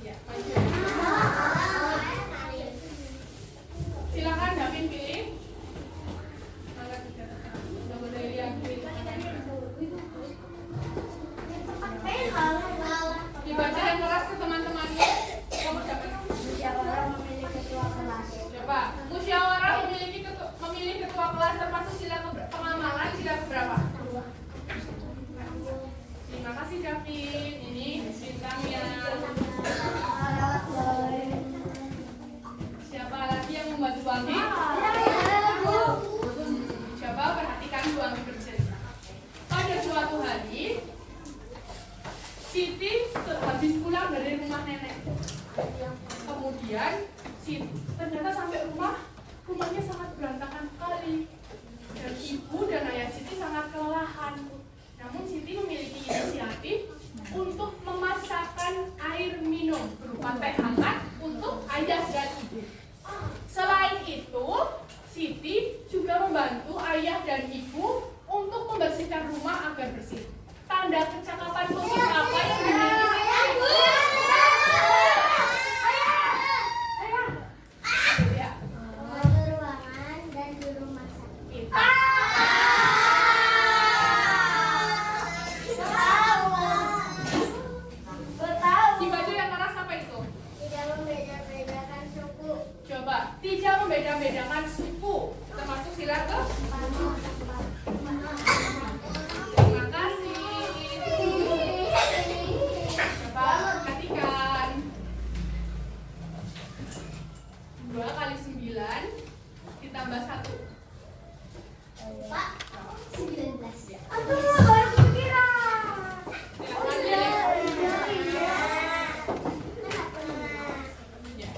Speaker 1: Ya, maju. Silakan Davin pilih. Mangga tidak. Coba dari yang pilih. Dibaca yang keras ke teman-temannya. Kamu dapat. Coba, musyawarah memilih ketua kelas termasuk sila pengamalan sila berapa? 2. Terima kasih Davin. Ini bintangnya. Siapa lagi yang membantu Bu Anggi? Coba perhatikan Bu Anggi bercerita. Pada suatu hari, Siti habis pulang dari rumah nenek. Kemudian ternyata sampai rumahnya sangat berantakan sekali. Dan ibu dan ayah Siti sangat kelelahan. Namun Siti memiliki inisiatif untuk memasakkan air minum berupa teh hangat untuk ayah dan ibu. Selain itu, Siti juga membantu ayah dan ibu untuk membersihkan rumah agar bersih. Tanda kecakapan khusus apa yang dimiliki Siti? Ya.
Speaker 2: Ruangan dan juru masak.
Speaker 1: Dibaca yang keras apa itu?
Speaker 2: Tidak membeda-bedakan suku.
Speaker 1: Coba, tidak membeda-bedakan suku. Termasuk sila ke? Terima kasih. Coba perhatikan. 2 kali 9 ditambah 1.
Speaker 2: Pak, 19.
Speaker 1: Ya.
Speaker 2: Aduh, baru kira.
Speaker 1: Silakan pilih. Ya.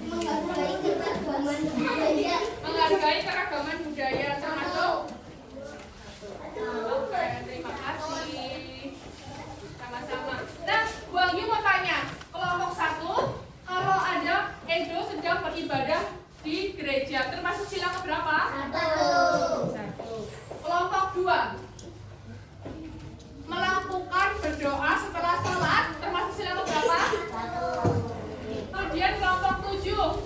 Speaker 2: Menghargai keragaman budaya.
Speaker 1: Menghargai keragaman budaya termasuk. Oke, terima kasih. Sama-sama. Nah, Bu Anggi mau tanya, kelompok 1, kalau ada Edo sedang beribadah di gereja, termasuk sila keberapa? 1. Kelompok 2, melakukan berdoa setelah salat, termasuk sila keberapa? 1. Kemudian kelompok 7,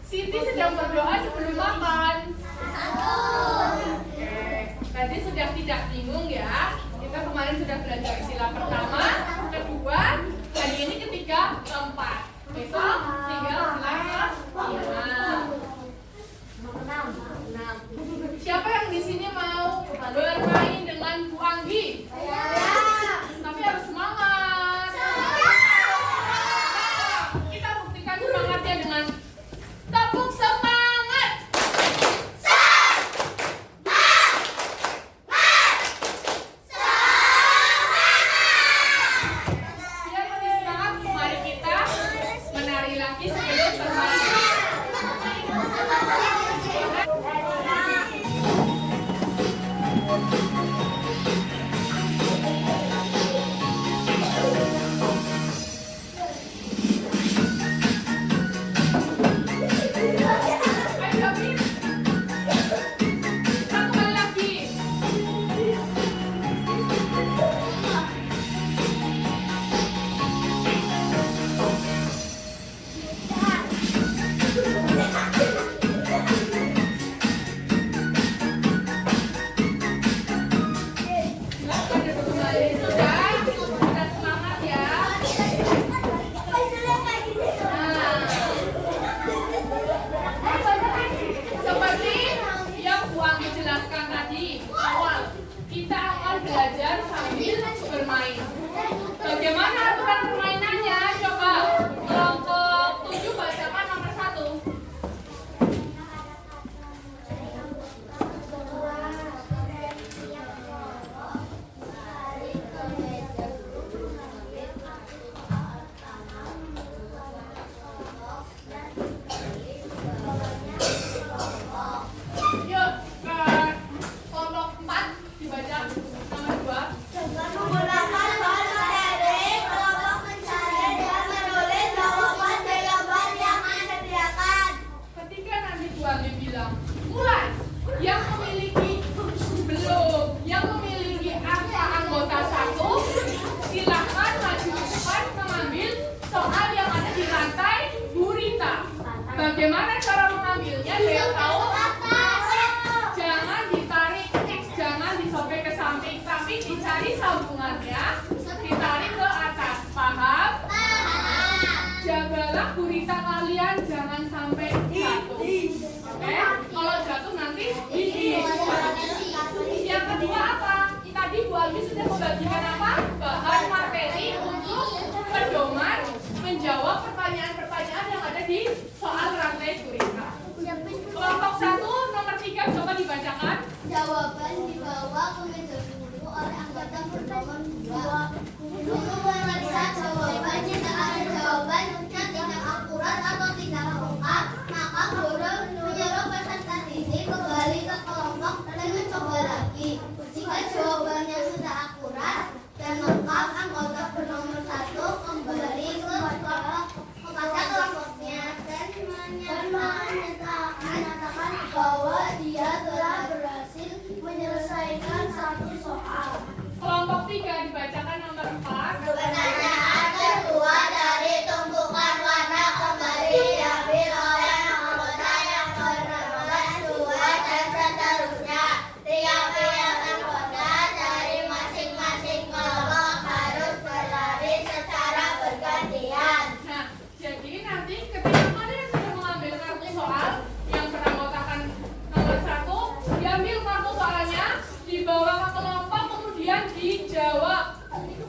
Speaker 1: Siti sedang berdoa sebelum makan. 1. Oke, tadi sudah tidak bingung ya. Kita kemarin sudah belajar sila pertama, kedua, hari ini ketiga, keempat. Besok tinggal sila ke-5. Siapa yang di sini mau bermain dengan Bu Anggi? Tapi harus semangat. Kita buktikan semangatnya dengan tepuk semangat. Biar lebih semangat, mari kita menari lagi sebelum bermain. Ayo David, kita kembali lagi. Silakan duduk kembali. Sudah semangat ya. Seperti yang Bu Anggi jelaskan tadi awal, kita akan belajar sambil bermain. Bagaimana aturan permainannya? Coba kelompok 7 bacakan nomor 1.
Speaker 2: satu soal.
Speaker 1: Kelompok 3 dibacakan nomor 4.
Speaker 2: Pertanyaan kedua dari tumpukan warna kembali diambil oleh anggota yang bernomor 2 dan seterusnya. Tiap-tiap anggota dari masing-masing kelompok harus berlari secara bergantian.
Speaker 1: Nah, jadi nanti ketika kalian sudah mengambil kartu soal yang beranggotakan nomor 1, diambil kartu soalnya, dibawa ke kelompok, kemudian dijawab.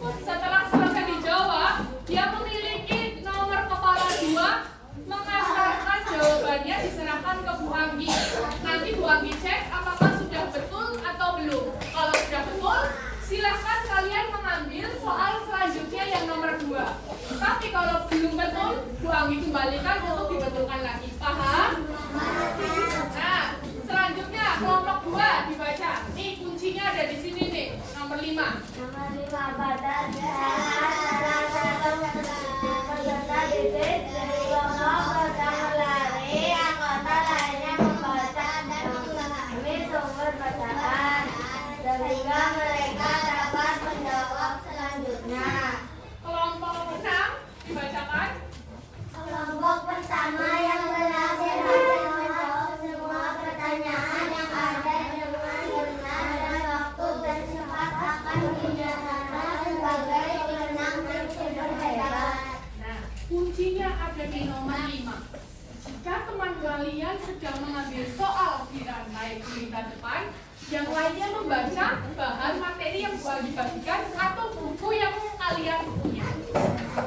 Speaker 1: Setelah selesai dijawab, yang memiliki nomor kepala 2 mengantarkan jawabannya diserahkan ke Bu Anggi. Nanti Bu Anggi cek apakah sudah betul atau belum. Kalau sudah betul, silahkan kalian mengambil soal selanjutnya yang nomor 2. Tapi kalau belum betul, Bu Anggi kembalikan untuk dibetulkan lagi. Paham? Nah, selanjutnya kelompok 2 dibaca. Nih kuncinya ada di sini nih, nomor 5.
Speaker 2: Nomor 5 pada salah satu peserta didik dari kelompok pertama lari, anggota lainnya membaca dan memahami sumber bacaan sehingga mereka dapat menjawab selanjutnya.
Speaker 1: Kelompok 6 dibacakan.
Speaker 2: Kelompok pertama yang berhasil menjawab semua pertanyaan yang ada dengan benar dan waktu bersifat akan dinyatakan sebagai pemenang tim superhebat.
Speaker 1: Nah, kuncinya ada di nomor 5. Jika teman kalian sedang mengambil soal di rantai berita depan, yang lainnya membaca bahan materi yang dibagikan atau buku yang kalian punya.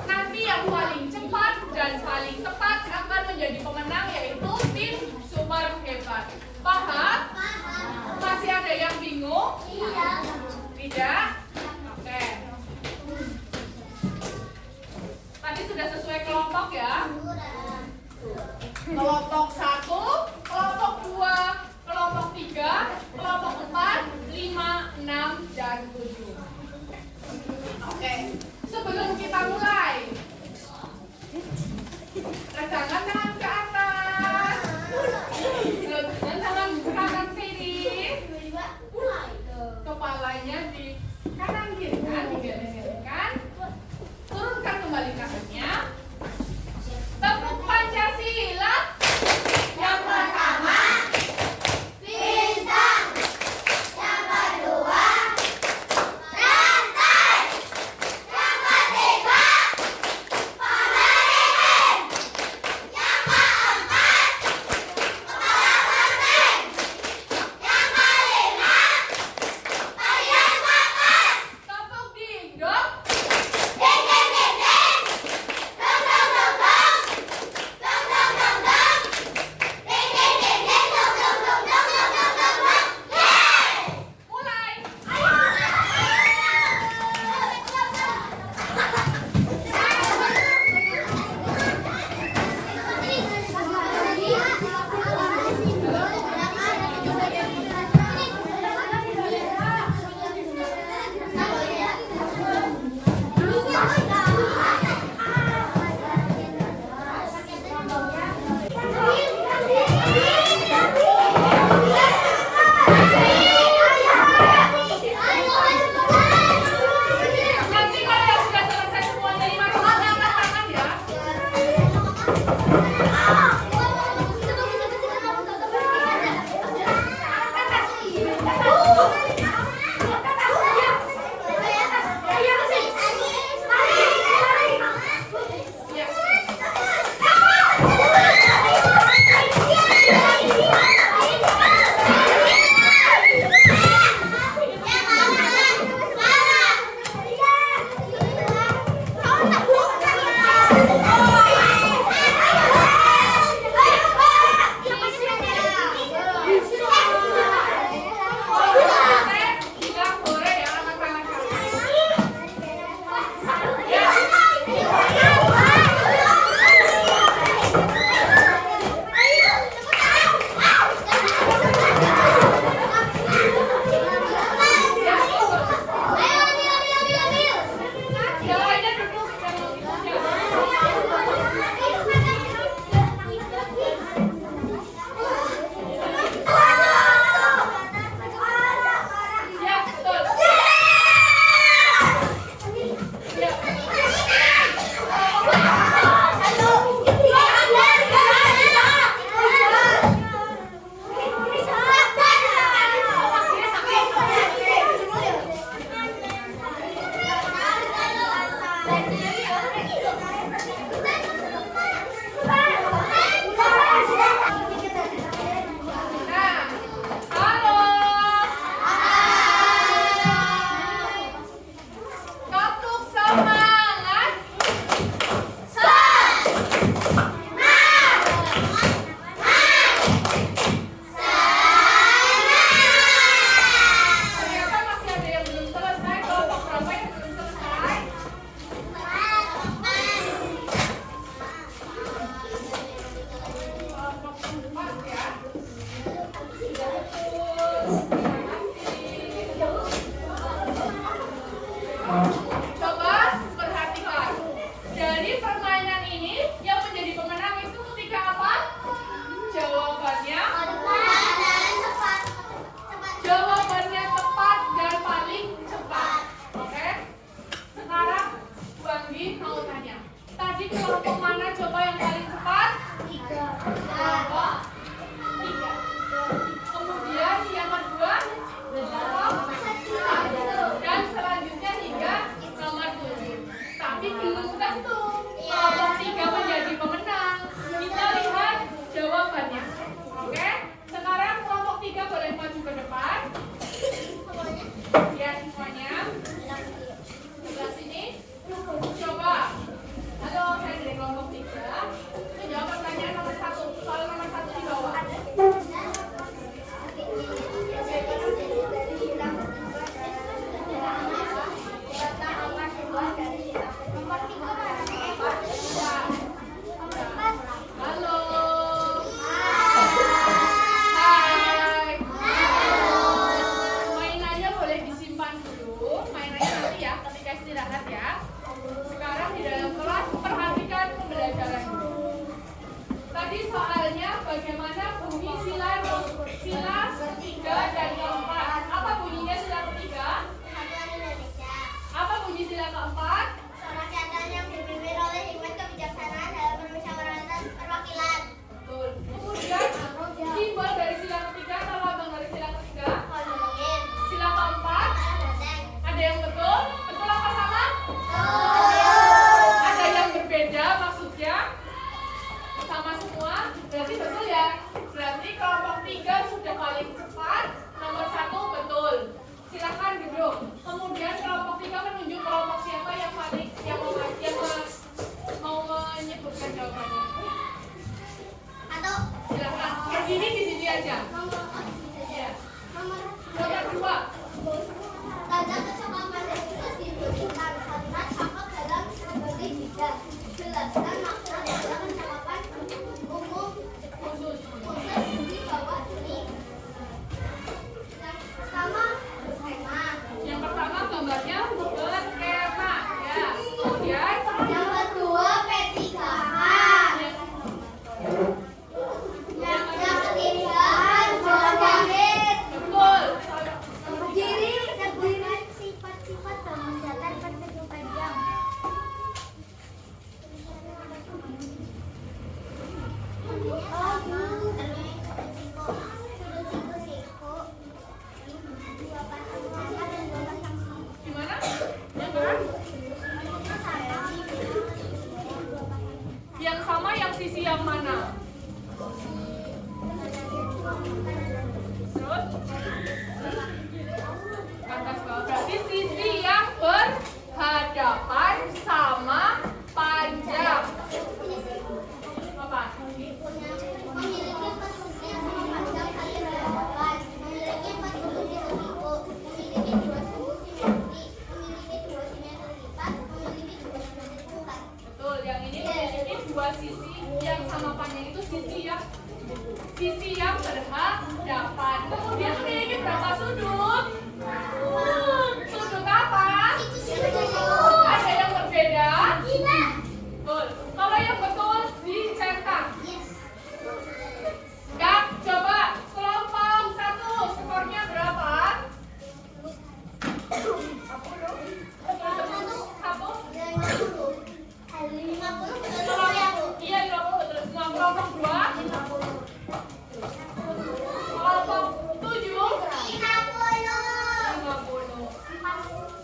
Speaker 1: Nanti yang paling cepat dan paling tepat akan menjadi pemenang, yaitu tim super hebat. Paham? Masih ada yang bingung?
Speaker 2: Iya.
Speaker 1: Tidak? Oke. Tadi sudah sesuai kelompok ya? Kelompok 1, kelompok 2, kelompok 3, kelompok 4, 5, 6, dan 7. Oke, sebelum kita mulai, regangkan tangan ke atas, regangkan tangan ke kanan kiri, kepalanya di kanan kiri kan, digeleng-gelengkan, turunkan kembali kakinya. Tepuk Pancasila.
Speaker 2: Yang pertama, bintang. Yang kedua, Pada kesempatan itu dibutuhkan karena cakap dalam berbagai bidang. Jelaskan makna dalam percakapan umum khusus di bawah ini. Yang pertama, berskema.
Speaker 1: Yang pertama gambarnya berskema ya. Kemudian
Speaker 2: Yang kedua, P3K. Yang ketiga, jalan jahit.
Speaker 1: betul.
Speaker 2: Sebutkan sifat-sifat pemujatan persegi panjang.
Speaker 1: Gimana? Yang mana? Yang sama yang sisi yang mana? Terus? Atas bawah. Berarti sisi yang berhadapan sama panjang. Apa?
Speaker 2: Memiliki empat sisi yang sama panjang saling berhadapan. Memiliki empat sisi setiku. Memiliki dua sisi simetri. Memiliki dua simetri lipat. Memiliki dua simetri putar.
Speaker 1: Betul, yang ini memiliki dua sisi yang sama panjang itu sisi yang berhadapan. Kemudian memiliki berapa sudut? Sudut apa? Ada yang berbeda? Betul. Kalau yang betul dicetak. Kak, coba kelompok 1 skornya berapa? Satu. Iya, 50 betul. Kelompok 2. Kelompok 7. 50.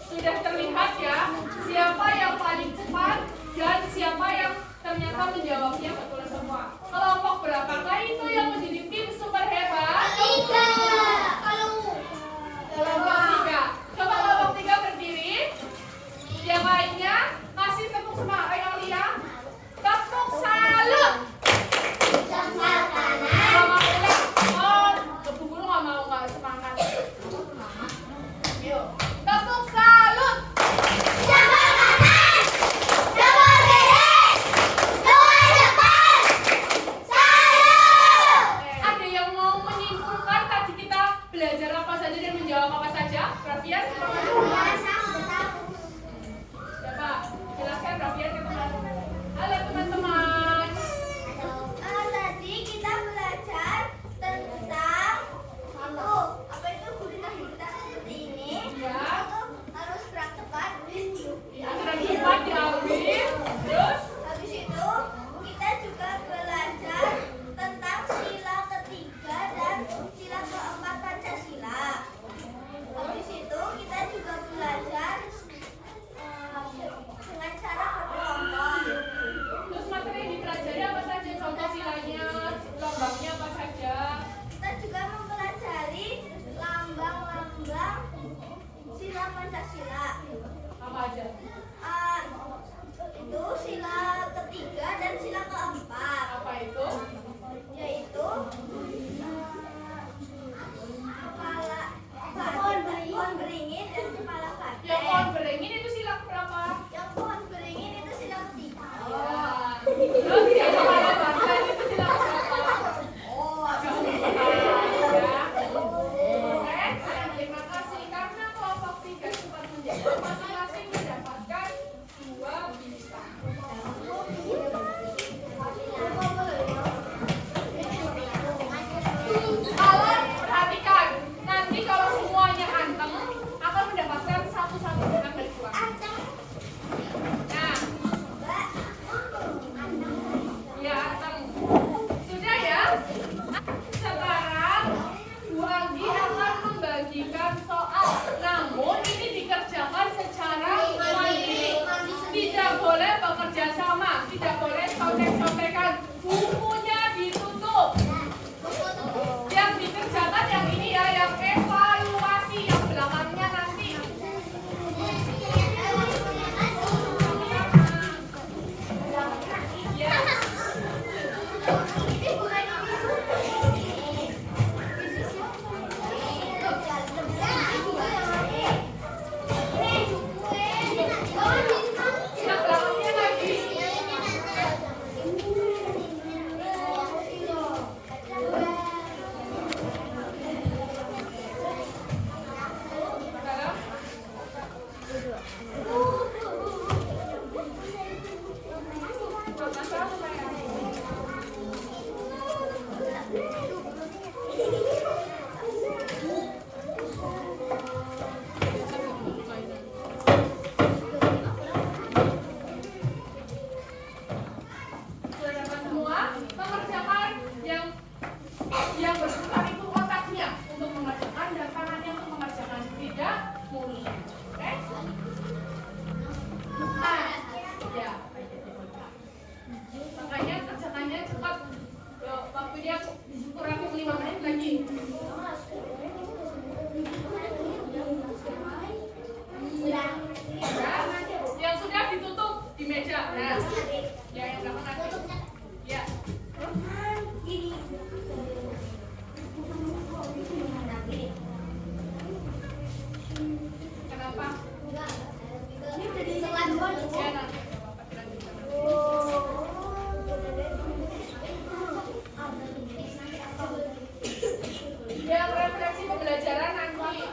Speaker 1: Sudah terlihat ya siapa yang paling cepat dan siapa yang ternyata menjawabnya betul semua. Kelompok berapakah itu yang menjadi tim super hebat? Kelompok 3. Coba kelompok 3 berdiri. Yang lainnya kasih tepuk semangat yang lihat. Tepuk salut. Nggak mau lihat. Oh, bu guru nggak mau nggak semangat. Yuk, tepuk salut. mulu. Oke? Nah, ya. Makanya kerjakannya cepat. Yuk, waktunya kurang 5 menit lagi. Ya, yang sudah ditutup di meja. Nah, ya yang belakang nanti. Ya. Kenapa? Ya, nanti. Yang refleksi pembelajaran nanti. Ya.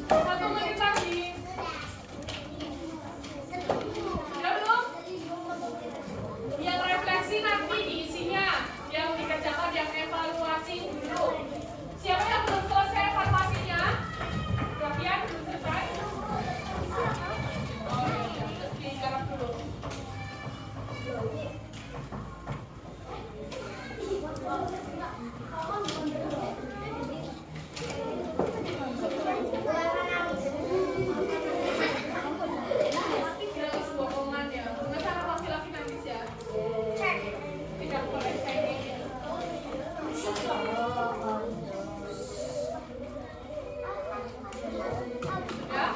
Speaker 1: 1 menit lagi. Sudah belum? Yang refleksi nanti diisinya, yang dikerjakan, yang evaluasi dulu. Siapa yang belum selesai evaluasinya? Bagian belum selesai? Oh iya, digarap dulu. Kira sebuah omongan ya. Masalah laki-laki nanti ya. Tidak boleh kayak gini. Ya?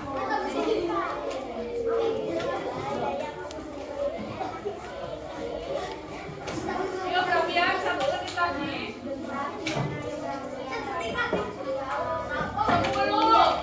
Speaker 1: Yuk, Bravian, 1 menit lagi. 10.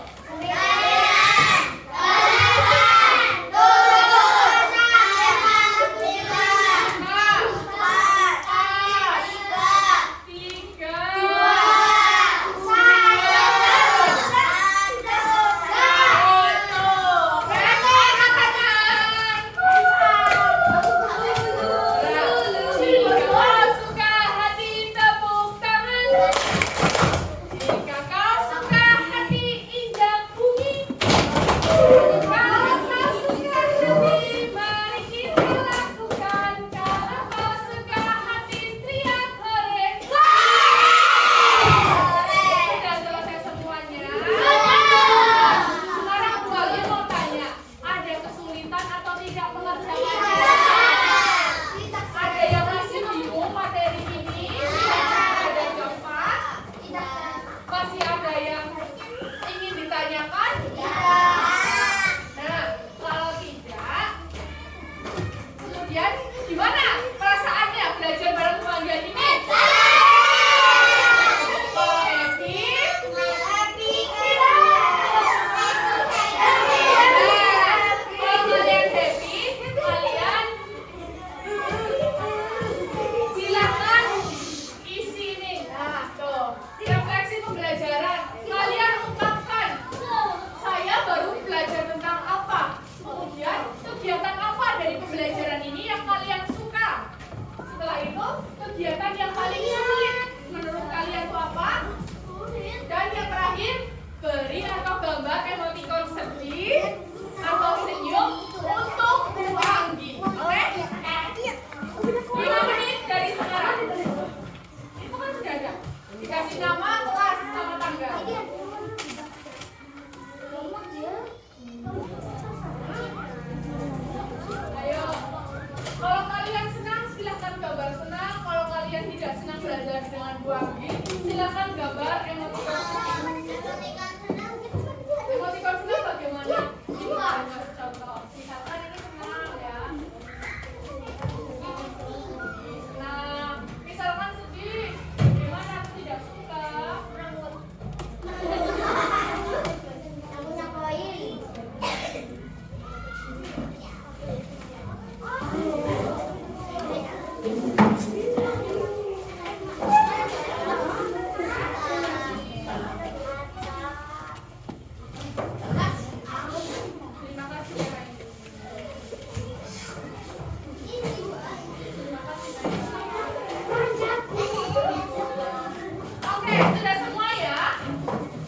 Speaker 1: sudah semua ya?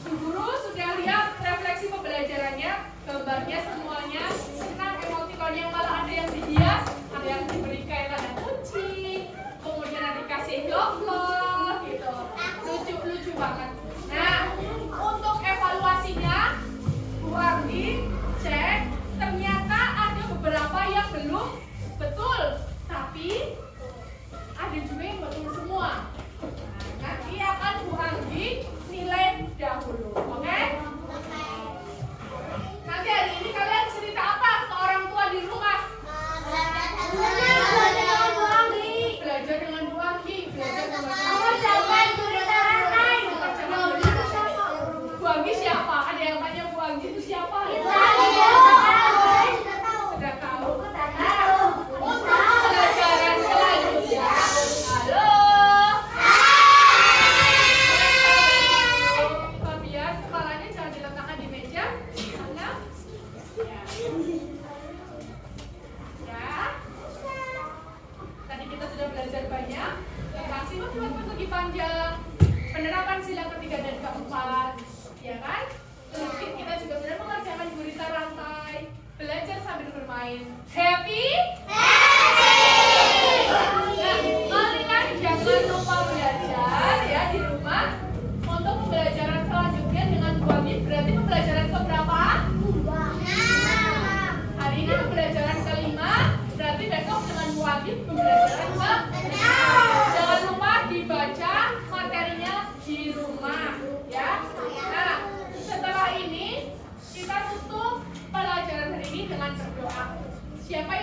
Speaker 1: Bu Guru sudah lihat refleksi pembelajarannya, gambarnya semuanya senang, emotikonnya malah ada yang dihias, ada yang diberi kayak tanda kucing, kemudian ada dikasih vlog gitu, lucu banget. Nah, untuk evaluasinya, Bu Ardi cek, ternyata ada beberapa yang belum betul, tapi ada juga yang betul semua. Nanti akan Bu Anggi nilai dahulu, oke? Nanti hari ini kalian cerita apa ke orang tua di rumah? Belajar dengan Bu Anggi. Belajar dengan Bu Anggi. Bu Anggi siapa? Ada yang tanya Bu Anggi itu siapa? Sudah tahu. Nah, untuk pelajaran selanjutnya, halo. Fabian, kepalanya jangan diletakkan di meja. Karena ya. Tadi kita sudah belajar banyak tentang sifat-sifat persegi panjang, penerapan sila ketiga dan keempat, ya kan? Terus kita juga sudah mengerjakan gurita rantai, belajar sambil bermain. Happy? Nah, kalian jangan lupa belajar ya di rumah. Untuk pembelajaran selanjutnya dengan Bu Anggi berarti pembelajaran keberapa? Hari ini pembelajaran kelima, berarti besok dengan Bu Anggi pembelajaran ke-6. Jangan lupa dibaca materinya di rumah ya. Nah, setelah ini kita tutup pelajaran hari ini dengan berdoa. Siapa